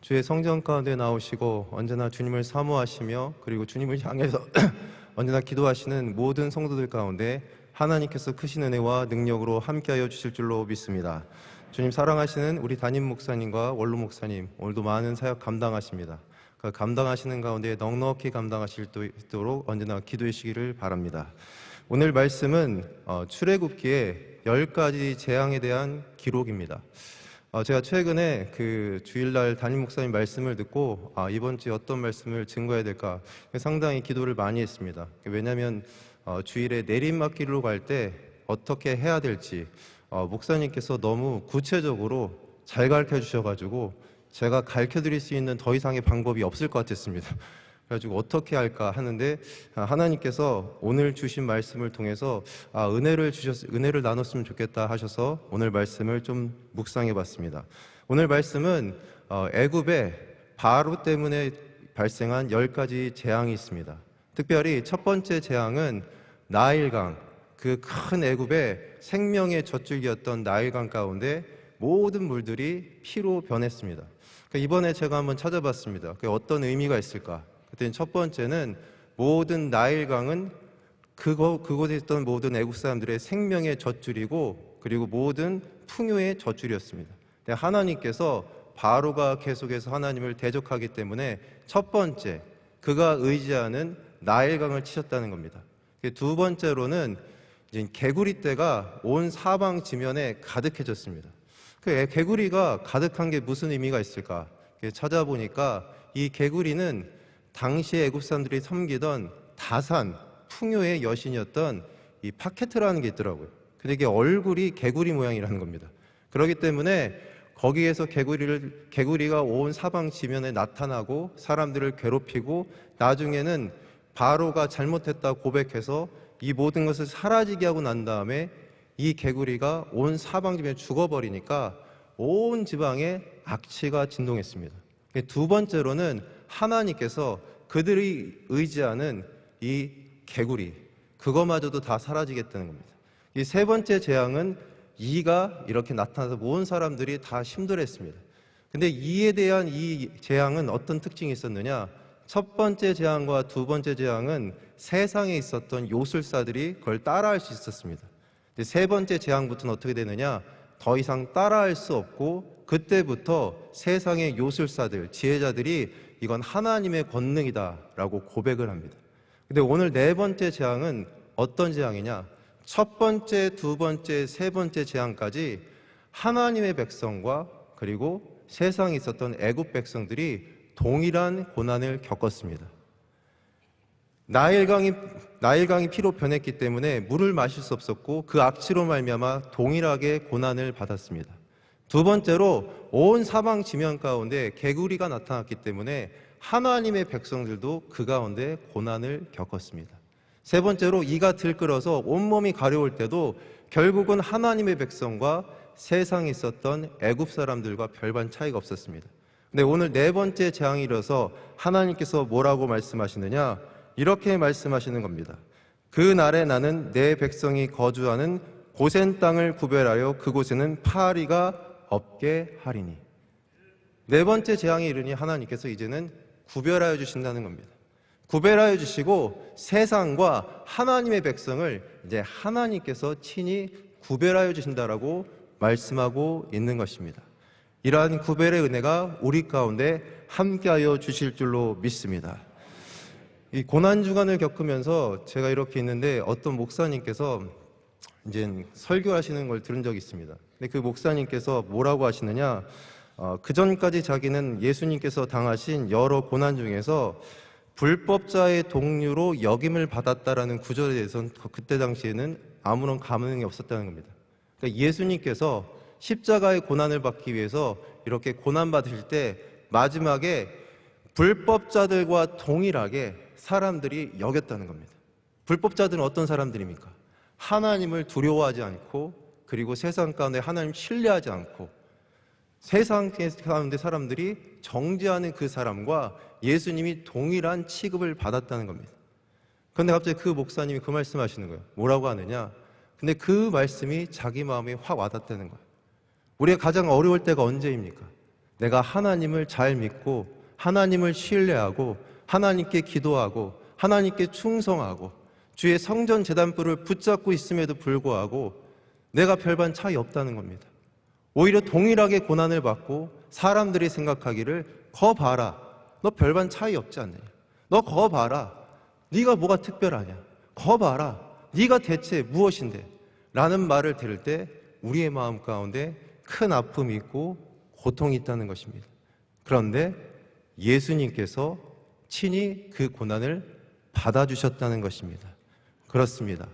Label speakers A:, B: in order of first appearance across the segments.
A: 주의 성전 가운데 나오시고 언제나 주님을 사모하시며 그리고 주님을 향해서 언제나 기도하시는 모든 성도들 가운데 하나님께서 크신 은혜와 능력으로 함께하여 주실 줄로 믿습니다. 주님 사랑하시는 우리 담임 목사님과 원로 목사님, 오늘도 많은 사역 감당하십니다. 그 감당하시는 가운데 넉넉히 감당하실 수 있도록 언제나 기도해 주시기를 바랍니다. 오늘 말씀은 출애굽기의 10가지 재앙에 대한 기록입니다. 제가 최근에 그 주일날 담임 목사님 말씀을 듣고 이번 주에 어떤 말씀을 증거해야 될까 상당히 기도를 많이 했습니다. 왜냐하면 주일에 내리막길로 갈 때 어떻게 해야 될지 목사님께서 너무 구체적으로 잘 가르쳐 주셔가지고 제가 가르쳐 드릴 수 있는 더 이상의 방법이 없을 것 같았습니다. 그래가지고 어떻게 할까 하는데 하나님께서 오늘 주신 말씀을 통해서 은혜를 나눴으면 좋겠다 하셔서 오늘 말씀을 좀 묵상해 봤습니다. 오늘 말씀은 애굽에 바로 때문에 발생한 10가지 재앙이 있습니다. 특별히 첫 번째 재앙은 나일강, 그 큰 애굽의 생명의 젖줄기였던 나일강 가운데 모든 물들이 피로 변했습니다. 이번에 제가 한번 찾아봤습니다. 그게 어떤 의미가 있을까? 그때 첫 번째는 모든 나일강은 그곳에 있던 모든 애국 사람들의 생명의 젖줄이고 그리고 모든 풍요의 젖줄이었습니다. 하나님께서 바로가 계속해서 하나님을 대적하기 때문에 첫 번째 그가 의지하는 나일강을 치셨다는 겁니다. 두 번째로는 이제 개구리 떼가 온 사방 지면에 가득해졌습니다. 그 개구리가 가득한 게 무슨 의미가 있을까? 찾아보니까 이 개구리는 당시 애굽 사람들이 섬기던 다산, 풍요의 여신이었던 이 파케트라는 게 있더라고요. 근데 이게 얼굴이 개구리 모양이라는 겁니다. 그렇기 때문에 거기에서 개구리가 온 사방 지면에 나타나고 사람들을 괴롭히고 나중에는 바로가 잘못했다 고백해서 이 모든 것을 사라지게 하고 난 다음에 이 개구리가 온 사방 지면에 죽어버리니까 온 지방에 악취가 진동했습니다. 두 번째로는 하나님께서 그들이 의지하는 이 개구리, 그거마저도 다 사라지겠다는 겁니다. 이 세 번째 재앙은 이가 이렇게 나타나서 모든 사람들이 다 힘들어했습니다. 근데 이에 대한 이 재앙은 어떤 특징이 있었느냐? 첫 번째 재앙과 두 번째 재앙은 세상에 있었던 요술사들이 그걸 따라할 수 있었습니다. 근데 세 번째 재앙부터는 어떻게 되느냐? 더 이상 따라할 수 없고 그때부터 세상의 요술사들, 지혜자들이 이건 하나님의 권능이다라고 고백을 합니다. 근데 오늘 네 번째 재앙은 어떤 재앙이냐? 첫 번째, 두 번째, 세 번째 재앙까지 하나님의 백성과 그리고 세상에 있었던 애굽 백성들이 동일한 고난을 겪었습니다. 나일강이 피로 변했기 때문에 물을 마실 수 없었고 그 악취로 말미암아 동일하게 고난을 받았습니다. 두 번째로 온 사방 지면 가운데 개구리가 나타났기 때문에 하나님의 백성들도 그 가운데 고난을 겪었습니다. 세 번째로 이가 들끓어서 온몸이 가려울 때도 결국은 하나님의 백성과 세상에 있었던 애굽 사람들과 별반 차이가 없었습니다. 근데 오늘 네 번째 재앙이 일어서 하나님께서 뭐라고 말씀하시느냐? 이렇게 말씀하시는 겁니다. 그 날에 나는 내 백성이 거주하는 고센 땅을 구별하여 그곳에는 파리가 없게 하리니. 네 번째 재앙이 이르니 하나님께서 이제는 구별하여 주신다는 겁니다. 구별하여 주시고 세상과 하나님의 백성을 이제 하나님께서 친히 구별하여 주신다라고 말씀하고 있는 것입니다. 이러한 구별의 은혜가 우리 가운데 함께하여 주실 줄로 믿습니다. 이 고난 주간을 겪으면서 제가 이렇게 있는데 어떤 목사님께서 이제 설교하시는 걸 들은 적이 있습니다. 근데 그 목사님께서 뭐라고 하시느냐? 그 전까지 자기는 예수님께서 당하신 여러 고난 중에서 불법자의 동류로 역임을 받았다라는 구절에 대해서는 그때 당시에는 아무런 감흥이 없었다는 겁니다. 그러니까 예수님께서 십자가의 고난을 받기 위해서 이렇게 고난 받으실 때 마지막에 불법자들과 동일하게 사람들이 여겼다는 겁니다. 불법자들은 어떤 사람들입니까? 하나님을 두려워하지 않고 그리고 세상 가운데 하나님 신뢰하지 않고 세상 가운데 사람들이 정죄하는 그 사람과 예수님이 동일한 취급을 받았다는 겁니다. 그런데 갑자기 그 목사님이 그 말씀하시는 거예요. 뭐라고 하느냐? 근데 그 말씀이 자기 마음에 확 와닿다는 거예요. 우리가 가장 어려울 때가 언제입니까? 내가 하나님을 잘 믿고 하나님을 신뢰하고 하나님께 기도하고 하나님께 충성하고 주의 성전 제단불을 붙잡고 있음에도 불구하고 내가 별반 차이 없다는 겁니다. 오히려 동일하게 고난을 받고 사람들이 생각하기를 거 봐라, 너 별반 차이 없지 않느냐, 너 거 봐라, 네가 뭐가 특별하냐, 거 봐라, 네가 대체 무엇인데 라는 말을 들을 때 우리의 마음 가운데 큰 아픔이 있고 고통이 있다는 것입니다. 그런데 예수님께서 친히 그 고난을 받아주셨다는 것입니다. 그렇습니다.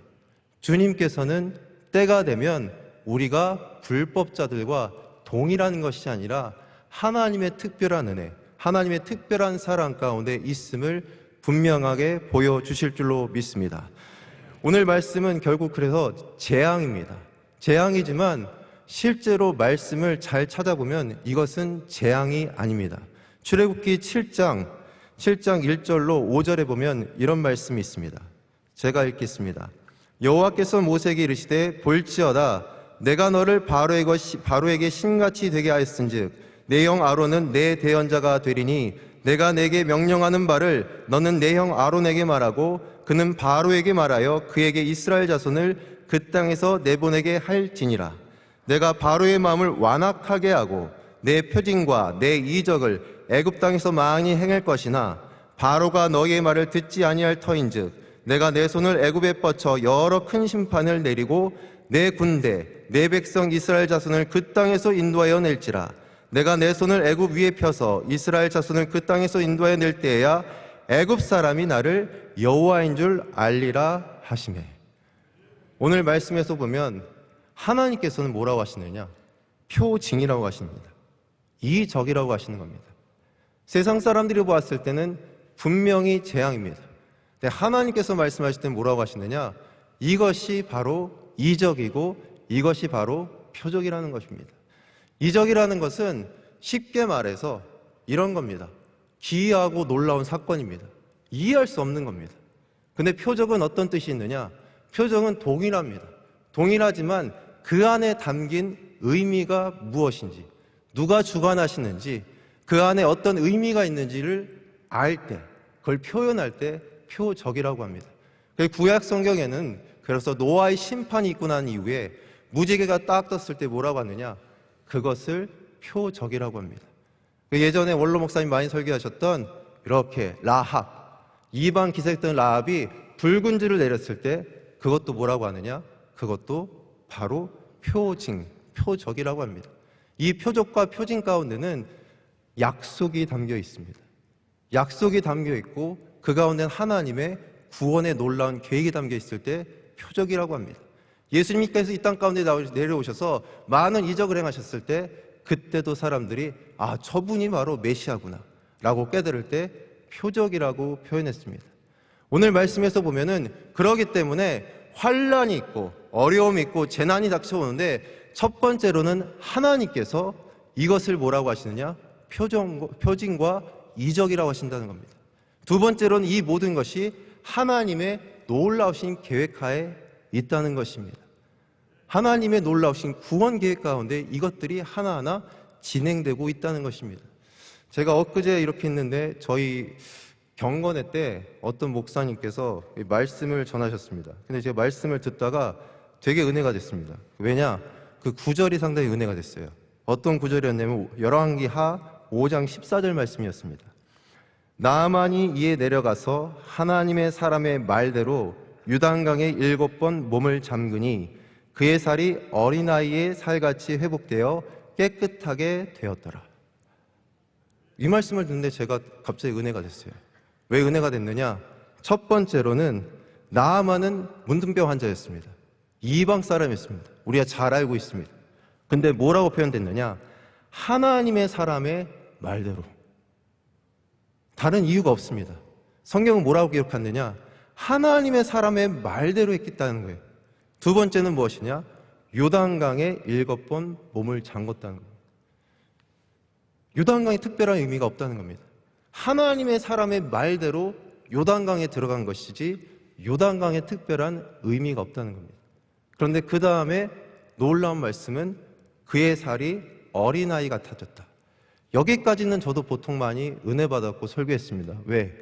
A: 주님께서는 때가 되면 우리가 불법자들과 동일한 것이 아니라 하나님의 특별한 은혜, 하나님의 특별한 사랑 가운데 있음을 분명하게 보여주실 줄로 믿습니다. 오늘 말씀은 결국 그래서 재앙입니다. 재앙이지만 실제로 말씀을 잘 찾아보면 이것은 재앙이 아닙니다. 출애굽기 7장 1절로 5절에 보면 이런 말씀이 있습니다. 제가 읽겠습니다. 여호와께서 모세에게 이르시되 볼지어다 내가 너를 바로에게 신같이 되게 하였은즉 내 형 아론은 내 대언자가 되리니 내가 내게 명령하는 바를 너는 내 형 아론에게 말하고 그는 바로에게 말하여 그에게 이스라엘 자손을 그 땅에서 내보내게 할지니라. 내가 바로의 마음을 완악하게 하고 내 표징과 내 이적을 애굽 땅에서 많이 행할 것이나 바로가 너희의 말을 듣지 아니할 터인즉 내가 내 손을 애굽에 뻗쳐 여러 큰 심판을 내리고 내 군대 내 백성 이스라엘 자손을 그 땅에서 인도하여 낼지라. 내가 내 손을 애굽 위에 펴서 이스라엘 자손을 그 땅에서 인도하여 낼 때에야 애굽 사람이 나를 여호와인 줄 알리라 하시매. 오늘 말씀에서 보면 하나님께서는 뭐라고 하시느냐? 표징이라고 하십니다. 이적이라고 하시는 겁니다. 세상 사람들이 보았을 때는 분명히 재앙입니다. 근데 하나님께서 말씀하실 때는 뭐라고 하시느냐? 이것이 바로 이적이고 이것이 바로 표적이라는 것입니다. 이적이라는 것은 쉽게 말해서 이런 겁니다. 기이하고 놀라운 사건입니다. 이해할 수 없는 겁니다. 근데 표적은 어떤 뜻이 있느냐? 표적은 동일합니다. 동일하지만 그 안에 담긴 의미가 무엇인지, 누가 주관하시는지, 그 안에 어떤 의미가 있는지를 알 때, 그걸 표현할 때 표적이라고 합니다. 구약 성경에는 그래서 노아의 심판이 있고 난 이후에 무지개가 딱 떴을 때 뭐라고 하느냐? 그것을 표적이라고 합니다. 예전에 원로 목사님 많이 설교하셨던 이렇게 라합, 이방 기색던 라합이 붉은 줄을 내렸을 때 그것도 뭐라고 하느냐? 그것도 바로 표징, 표적이라고 합니다. 이 표적과 표징 가운데는 약속이 담겨 있습니다. 약속이 담겨 있고 그 가운데는 하나님의 구원의 놀라운 계획이 담겨 있을 때 표적이라고 합니다. 예수님께서 이 땅 가운데 내려오셔서 많은 이적을 행하셨을 때 그때도 사람들이 아, 저분이 바로 메시아구나 라고 깨달을 때 표적이라고 표현했습니다. 오늘 말씀에서 보면은 그러기 때문에 환란이 있고 어려움이 있고 재난이 닥쳐오는데 첫 번째로는 하나님께서 이것을 뭐라고 하시느냐? 표징과 이적이라고 하신다는 겁니다. 두 번째로는 이 모든 것이 하나님의 놀라우신 계획하에 있다는 것입니다. 하나님의 놀라우신 구원 계획 가운데 이것들이 하나하나 진행되고 있다는 것입니다. 제가 엊그제 이렇게 했는데 저희 경건회 때 어떤 목사님께서 말씀을 전하셨습니다. 근데 제가 말씀을 듣다가 되게 은혜가 됐습니다. 왜냐? 그 구절이 상당히 은혜가 됐어요. 어떤 구절이었냐면 열왕기하 5장 14절 말씀이었습니다. 나아만이 이에 내려가서 하나님의 사람의 말대로 유단강에 7번 몸을 잠그니 그의 살이 어린아이의 살같이 회복되어 깨끗하게 되었더라. 이 말씀을 듣는데 제가 갑자기 은혜가 됐어요. 왜 은혜가 됐느냐? 첫 번째로는 나아만은 문둥병 환자였습니다. 이방 사람이었습니다. 우리가 잘 알고 있습니다. 근데 뭐라고 표현됐느냐? 하나님의 사람의 말대로. 다른 이유가 없습니다. 성경은 뭐라고 기록하느냐? 하나님의 사람의 말대로 했다는 거예요. 두 번째는 무엇이냐? 요단강에 7번 몸을 잠궜다는 겁니다. 요단강에 특별한 의미가 없다는 겁니다. 하나님의 사람의 말대로 요단강에 들어간 것이지 요단강에 특별한 의미가 없다는 겁니다. 그런데 그 다음에 놀라운 말씀은 그의 살이 어린아이 같아졌다. 여기까지는 저도 보통 많이 은혜 받았고 설교했습니다. 왜?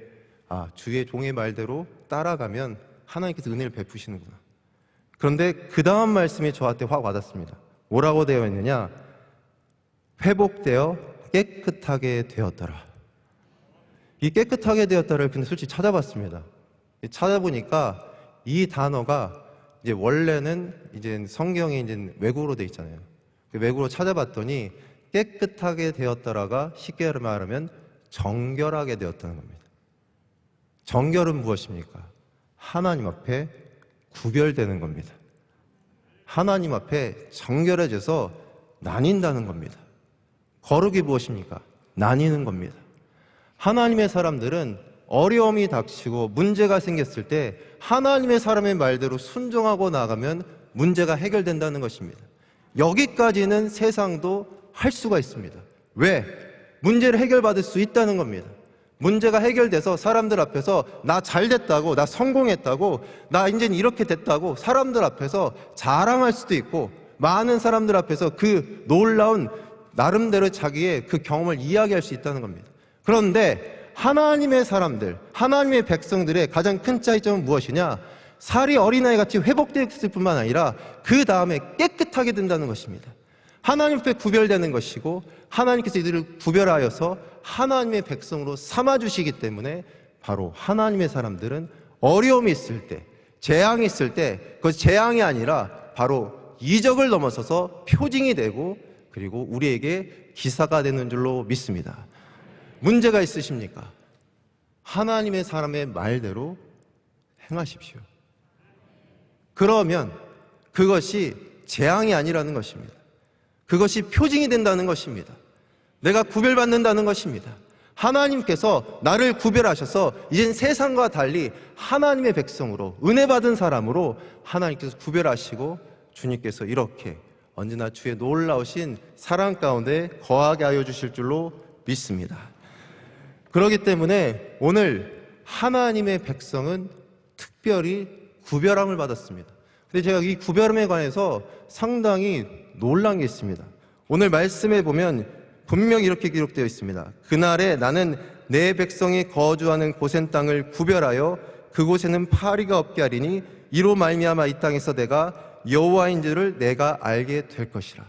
A: 주의 종의 말대로 따라가면 하나님께서 은혜를 베푸시는구나. 그런데 그 다음 말씀이 저한테 확 와닿습니다. 뭐라고 되어 있느냐? 회복되어 깨끗하게 되었더라. 이 깨끗하게 되었다를 근데 솔직히 찾아봤습니다. 찾아보니까 이 단어가 이제 원래는 이제 성경에 이제 외국어로 돼 있잖아요. 외국어로 찾아봤더니 깨끗하게 되었더라가 쉽게 말하면 정결하게 되었다는 겁니다. 정결은 무엇입니까? 하나님 앞에 구별되는 겁니다. 하나님 앞에 정결해져서 나뉜다는 겁니다. 거룩이 무엇입니까? 나뉘는 겁니다. 하나님의 사람들은 어려움이 닥치고 문제가 생겼을 때 하나님의 사람의 말대로 순종하고 나가면 문제가 해결된다는 것입니다. 여기까지는 세상도 할 수가 있습니다. 왜? 문제를 해결받을 수 있다는 겁니다. 문제가 해결돼서 사람들 앞에서 나 잘됐다고, 나 성공했다고, 나 이제 이렇게 됐다고 사람들 앞에서 자랑할 수도 있고, 많은 사람들 앞에서 그 놀라운 나름대로 자기의 그 경험을 이야기할 수 있다는 겁니다. 그런데 하나님의 사람들, 하나님의 백성들의 가장 큰 차이점은 무엇이냐? 살이 어린아이같이 회복됐을 뿐만 아니라 그 다음에 깨끗하게 된다는 것입니다. 하나님 앞에 구별되는 것이고 하나님께서 이들을 구별하여서 하나님의 백성으로 삼아주시기 때문에 바로 하나님의 사람들은 어려움이 있을 때, 재앙이 있을 때 그것이 재앙이 아니라 바로 이적을 넘어서서 표징이 되고 그리고 우리에게 기사가 되는 줄로 믿습니다. 문제가 있으십니까? 하나님의 사람의 말대로 행하십시오. 그러면 그것이 재앙이 아니라는 것입니다. 그것이 표징이 된다는 것입니다. 내가 구별받는다는 것입니다. 하나님께서 나를 구별하셔서 이젠 세상과 달리 하나님의 백성으로 은혜 받은 사람으로 하나님께서 구별하시고 주님께서 이렇게 언제나 주의 놀라우신 사랑 가운데 거하게 하여 주실 줄로 믿습니다. 그렇기 때문에 오늘 하나님의 백성은 특별히 구별함을 받았습니다. 근데 제가 이 구별함에 관해서 상당히 놀란 게 있습니다. 오늘 말씀에 보면 분명히 이렇게 기록되어 있습니다. 그날에 나는 내 백성이 거주하는 고센 땅을 구별하여 그곳에는 파리가 없게 하리니 이로 말미암아 이 땅에서 내가 여호와인 줄을 내가 알게 될 것이라.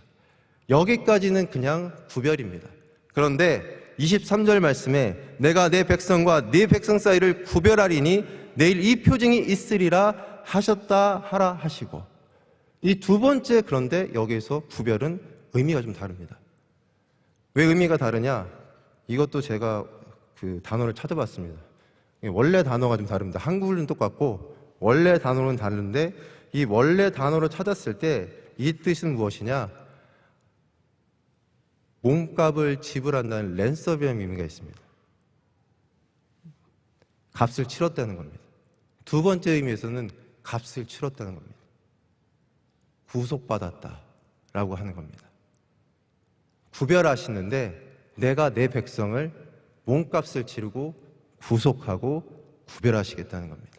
A: 여기까지는 그냥 구별입니다. 그런데 23절 말씀에 내가 내 백성과 네 백성 사이를 구별하리니 내일 이 표징이 있으리라 하셨다 하라 하시고, 이 두 번째, 그런데 여기에서 구별은 의미가 좀 다릅니다. 왜 의미가 다르냐? 이것도 제가 그 단어를 찾아봤습니다. 원래 단어가 좀 다릅니다. 한국어는 똑같고 원래 단어는 다른데 이 원래 단어를 찾았을 때 이 뜻은 무엇이냐? 몸값을 지불한다는 랜섬이라는 의미가 있습니다. 값을 치렀다는 겁니다. 두 번째 의미에서는 값을 치렀다는 겁니다. 구속받았다라고 하는 겁니다. 구별하시는데 내가 내 백성을 몸값을 치르고 구속하고 구별하시겠다는 겁니다.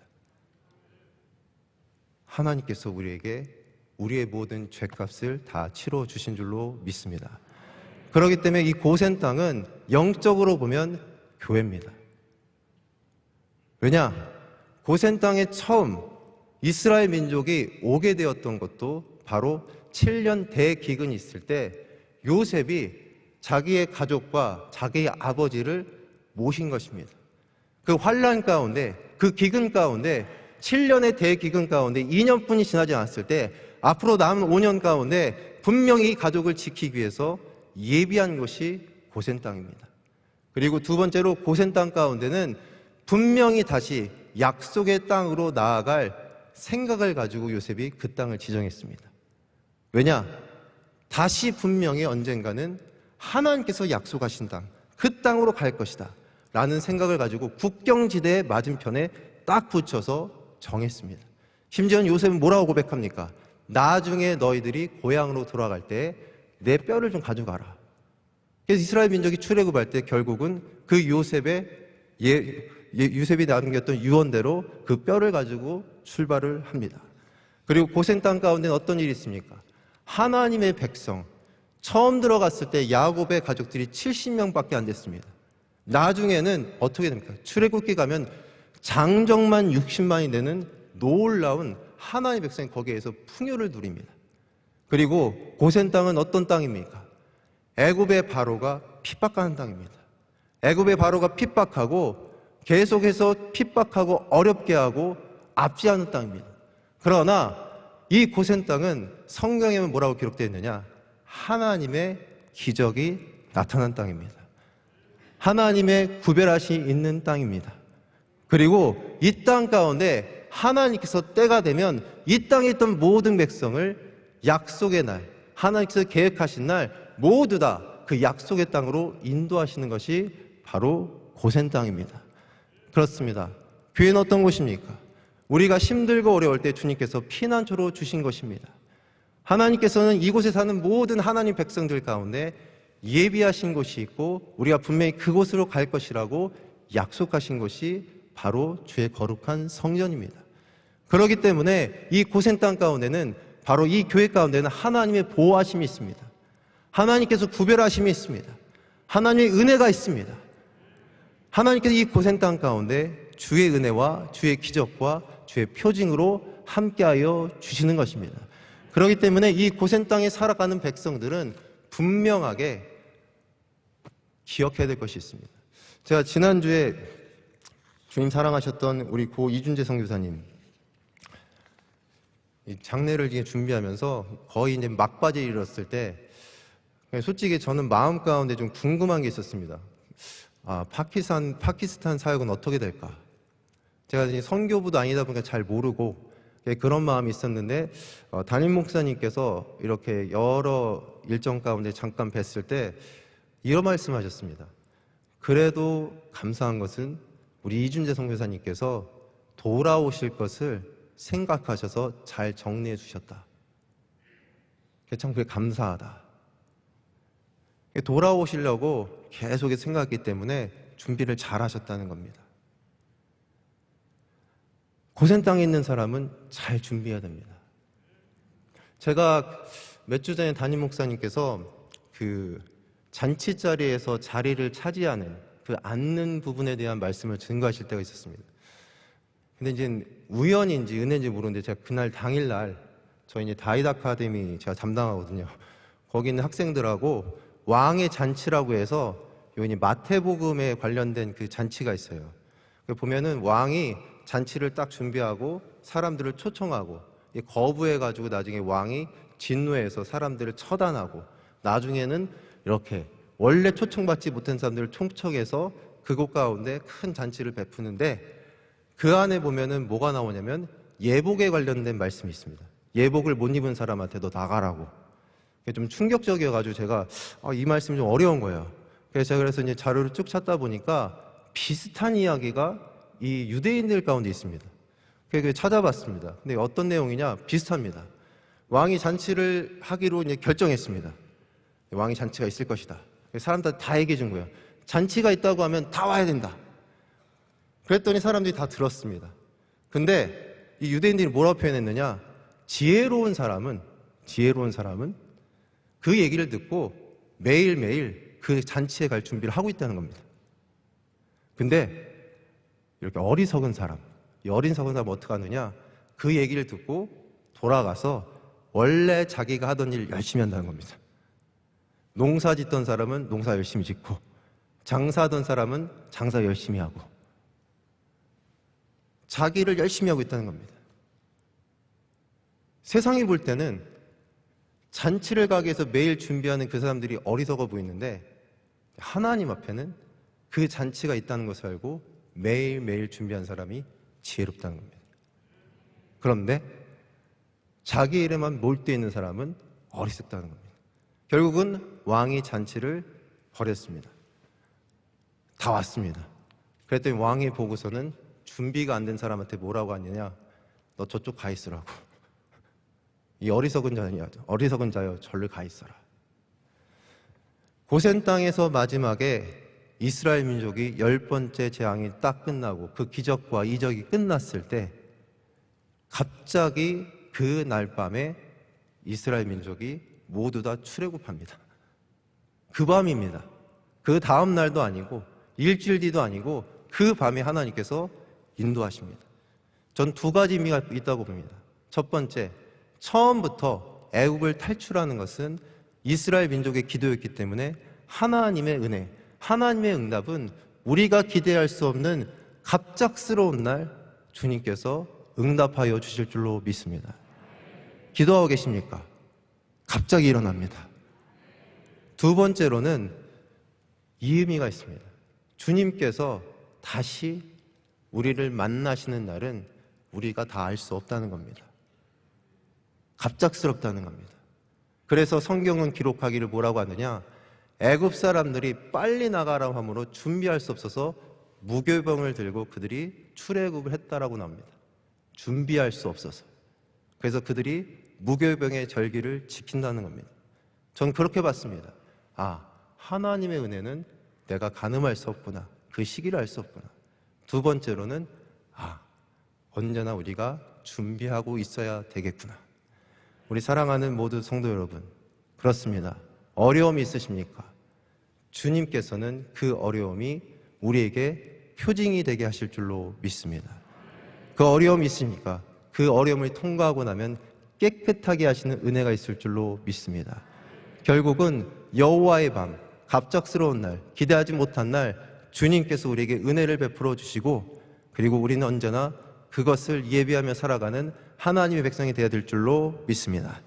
A: 하나님께서 우리에게 우리의 모든 죄값을 다 치러주신 줄로 믿습니다. 그렇기 때문에 이 고센 땅은 영적으로 보면 교회입니다. 왜냐? 고센 땅에 처음 이스라엘 민족이 오게 되었던 것도 바로 7년 대기근이 있을 때 요셉이 자기의 가족과 자기의 아버지를 모신 것입니다. 그 환난 가운데, 그 기근 가운데 7년의 대기근 가운데 2년뿐이 지나지 않았을 때 앞으로 남은 5년 가운데 분명히 이 가족을 지키기 위해서 예비한 것이 고센 땅입니다. 그리고 두 번째로 고센 땅 가운데는 분명히 다시 약속의 땅으로 나아갈 생각을 가지고 요셉이 그 땅을 지정했습니다. 왜냐? 다시 분명히 언젠가는 하나님께서 약속하신 땅, 그 땅으로 갈 것이다 라는 생각을 가지고 국경지대의 맞은편에 딱 붙여서 정했습니다. 심지어는 요셉은 뭐라고 고백합니까? 나중에 너희들이 고향으로 돌아갈 때 내 뼈를 좀 가져가라. 그래서 이스라엘 민족이 출애굽할 때 결국은 그 요셉의 요셉이 남겼던 유언대로 그 뼈를 가지고 출발을 합니다. 그리고 고센 땅 가운데는 어떤 일이 있습니까? 하나님의 백성, 처음 들어갔을 때 야곱의 가족들이 70명밖에 안 됐습니다. 나중에는 어떻게 됩니까? 출애굽기 가면 장정만 60만이 되는 놀라운 하나님의 백성이 거기에서 풍요를 누립니다. 그리고 고센 땅은 어떤 땅입니까? 애굽의 바로가 핍박하는 땅입니다. 애굽의 바로가 핍박하고 계속해서 핍박하고 어렵게 하고 압제하는 땅입니다. 그러나 이 고센 땅은 성경에 뭐라고 기록되어 있느냐? 하나님의 기적이 나타난 땅입니다. 하나님의 구별하시 있는 땅입니다. 그리고 이 땅 가운데 하나님께서 때가 되면 이 땅에 있던 모든 백성을 약속의 날, 하나님께서 계획하신 날 모두 다 그 약속의 땅으로 인도하시는 것이 바로 고센 땅입니다. 그렇습니다. 교회는 어떤 곳입니까? 우리가 힘들고 어려울 때 주님께서 피난처로 주신 것입니다. 하나님께서는 이곳에 사는 모든 하나님 백성들 가운데 예비하신 곳이 있고 우리가 분명히 그곳으로 갈 것이라고 약속하신 것이 바로 주의 거룩한 성전입니다. 그렇기 때문에 이 고센 땅 가운데는 바로 이 교회 가운데는 하나님의 보호하심이 있습니다. 하나님께서 구별하심이 있습니다. 하나님의 은혜가 있습니다. 하나님께서 이 고센 땅 가운데 주의 은혜와 주의 기적과 주의 표징으로 함께하여 주시는 것입니다. 그렇기 때문에 이 고센 땅에 살아가는 백성들은 분명하게 기억해야 될 것이 있습니다. 제가 지난주에 주님 사랑하셨던 우리 고 이준재 선교사님 장례를 준비하면서 거의 이제 막바지에 이르렀을 때 솔직히 저는 마음 가운데 좀 궁금한 게 있었습니다. 파키스탄 사역은 어떻게 될까? 제가 이제 선교부도 아니다 보니까 잘 모르고 그런 마음이 있었는데 담임 목사님께서 이렇게 여러 일정 가운데 잠깐 뵀을 때 이런 말씀하셨습니다. 그래도 감사한 것은 우리 이준재 선교사님께서 돌아오실 것을 생각하셔서 잘 정리해 주셨다. 참 그게 감사하다. 돌아오시려고 계속 생각했기 때문에 준비를 잘 하셨다는 겁니다. 고센 땅에 있는 사람은 잘 준비해야 됩니다. 제가 몇 주 전에 담임 목사님께서 그 잔치 자리에서 자리를 차지하는 그 앉는 부분에 대한 말씀을 증거하실 때가 있었습니다. 근데 이제 우연인지 은혜인지 모르는데 제가 그날 당일날 저희 이제 다윗 아카데미 제가 담당하거든요. 거기 있는 학생들하고 왕의 잔치라고 해서 요 마태복음에 관련된 그 잔치가 있어요. 보면은 왕이 잔치를 딱 준비하고 사람들을 초청하고 거부해가지고 나중에 왕이 진노해서 사람들을 처단하고 나중에는 이렇게 원래 초청받지 못한 사람들을 총청해서 그곳 가운데 큰 잔치를 베푸는데 그 안에 보면은 뭐가 나오냐면 예복에 관련된 말씀이 있습니다. 예복을 못 입은 사람한테 너 나가라고. 좀 충격적이어가지고 제가 이 말씀이 좀 어려운 거예요. 그래서 제가 이제 자료를 쭉 찾다 보니까 비슷한 이야기가 이 유대인들 가운데 있습니다. 그래서 찾아봤습니다. 근데 어떤 내용이냐? 비슷합니다. 왕이 잔치를 하기로 이제 결정했습니다. 왕이 잔치가 있을 것이다. 사람들 다 얘기해 준 거예요. 잔치가 있다고 하면 다 와야 된다. 그랬더니 사람들이 다 들었습니다. 근데 이 유대인들이 뭐라고 표현했느냐? 지혜로운 사람은 그 얘기를 듣고 매일매일 그 잔치에 갈 준비를 하고 있다는 겁니다. 근데 이렇게 어리석은 사람, 이 어리석은 사람은 어떻게 하느냐? 그 얘기를 듣고 돌아가서 원래 자기가 하던 일 열심히 한다는 겁니다. 농사 짓던 사람은 농사 열심히 짓고 장사하던 사람은 장사 열심히 하고 자기를 열심히 하고 있다는 겁니다. 세상이 볼 때는 잔치를 가기 위해서 매일 준비하는 그 사람들이 어리석어 보이는데 하나님 앞에는 그 잔치가 있다는 것을 알고 매일매일 준비한 사람이 지혜롭다는 겁니다. 그런데 자기 일에만 몰두해 있는 사람은 어리석다는 겁니다. 결국은 왕이 잔치를 벌였습니다. 다 왔습니다. 그랬더니 왕이 보고서는 준비가 안 된 사람한테 뭐라고 하느냐? 너 저쪽 가 있으라고. 이 어리석은 자여 절로 가 있어라. 고센 땅에서 마지막에 이스라엘 민족이 10번째 재앙이 딱 끝나고 그 기적과 이적이 끝났을 때 갑자기 그 날 밤에 이스라엘 민족이 모두 다 출애굽합니다. 그 밤입니다. 그 다음 날도 아니고 일주일 뒤도 아니고 그 밤에 하나님께서 인도하십니다. 전 두 가지 의미가 있다고 봅니다. 첫 번째, 처음부터 애국을 탈출하는 것은 이스라엘 민족의 기도였기 때문에 하나님의 은혜, 하나님의 응답은 우리가 기대할 수 없는 갑작스러운 날 주님께서 응답하여 주실 줄로 믿습니다. 기도하고 계십니까? 갑자기 일어납니다. 두 번째로는 이 의미가 있습니다. 주님께서 다시 우리를 만나시는 날은 우리가 다 알 수 없다는 겁니다. 갑작스럽다는 겁니다. 그래서 성경은 기록하기를 뭐라고 하느냐? 애굽 사람들이 빨리 나가라 함으로 준비할 수 없어서 무교병을 들고 그들이 출애굽을 했다라고 나옵니다. 준비할 수 없어서. 그래서 그들이 무교병의 절기를 지킨다는 겁니다. 전 그렇게 봤습니다. 아, 하나님의 은혜는 내가 가늠할 수 없구나. 그 시기를 알 수 없구나. 두 번째로는 언제나 우리가 준비하고 있어야 되겠구나. 우리 사랑하는 모든 성도 여러분, 그렇습니다. 어려움이 있으십니까? 주님께서는 그 어려움이 우리에게 표징이 되게 하실 줄로 믿습니다. 그 어려움이 있습니까? 그 어려움을 통과하고 나면 깨끗하게 하시는 은혜가 있을 줄로 믿습니다. 결국은 여호와의 밤, 갑작스러운 날, 기대하지 못한 날 주님께서 우리에게 은혜를 베풀어 주시고, 그리고 우리는 언제나 그것을 예비하며 살아가는 하나님의 백성이 되어야 될 줄로 믿습니다.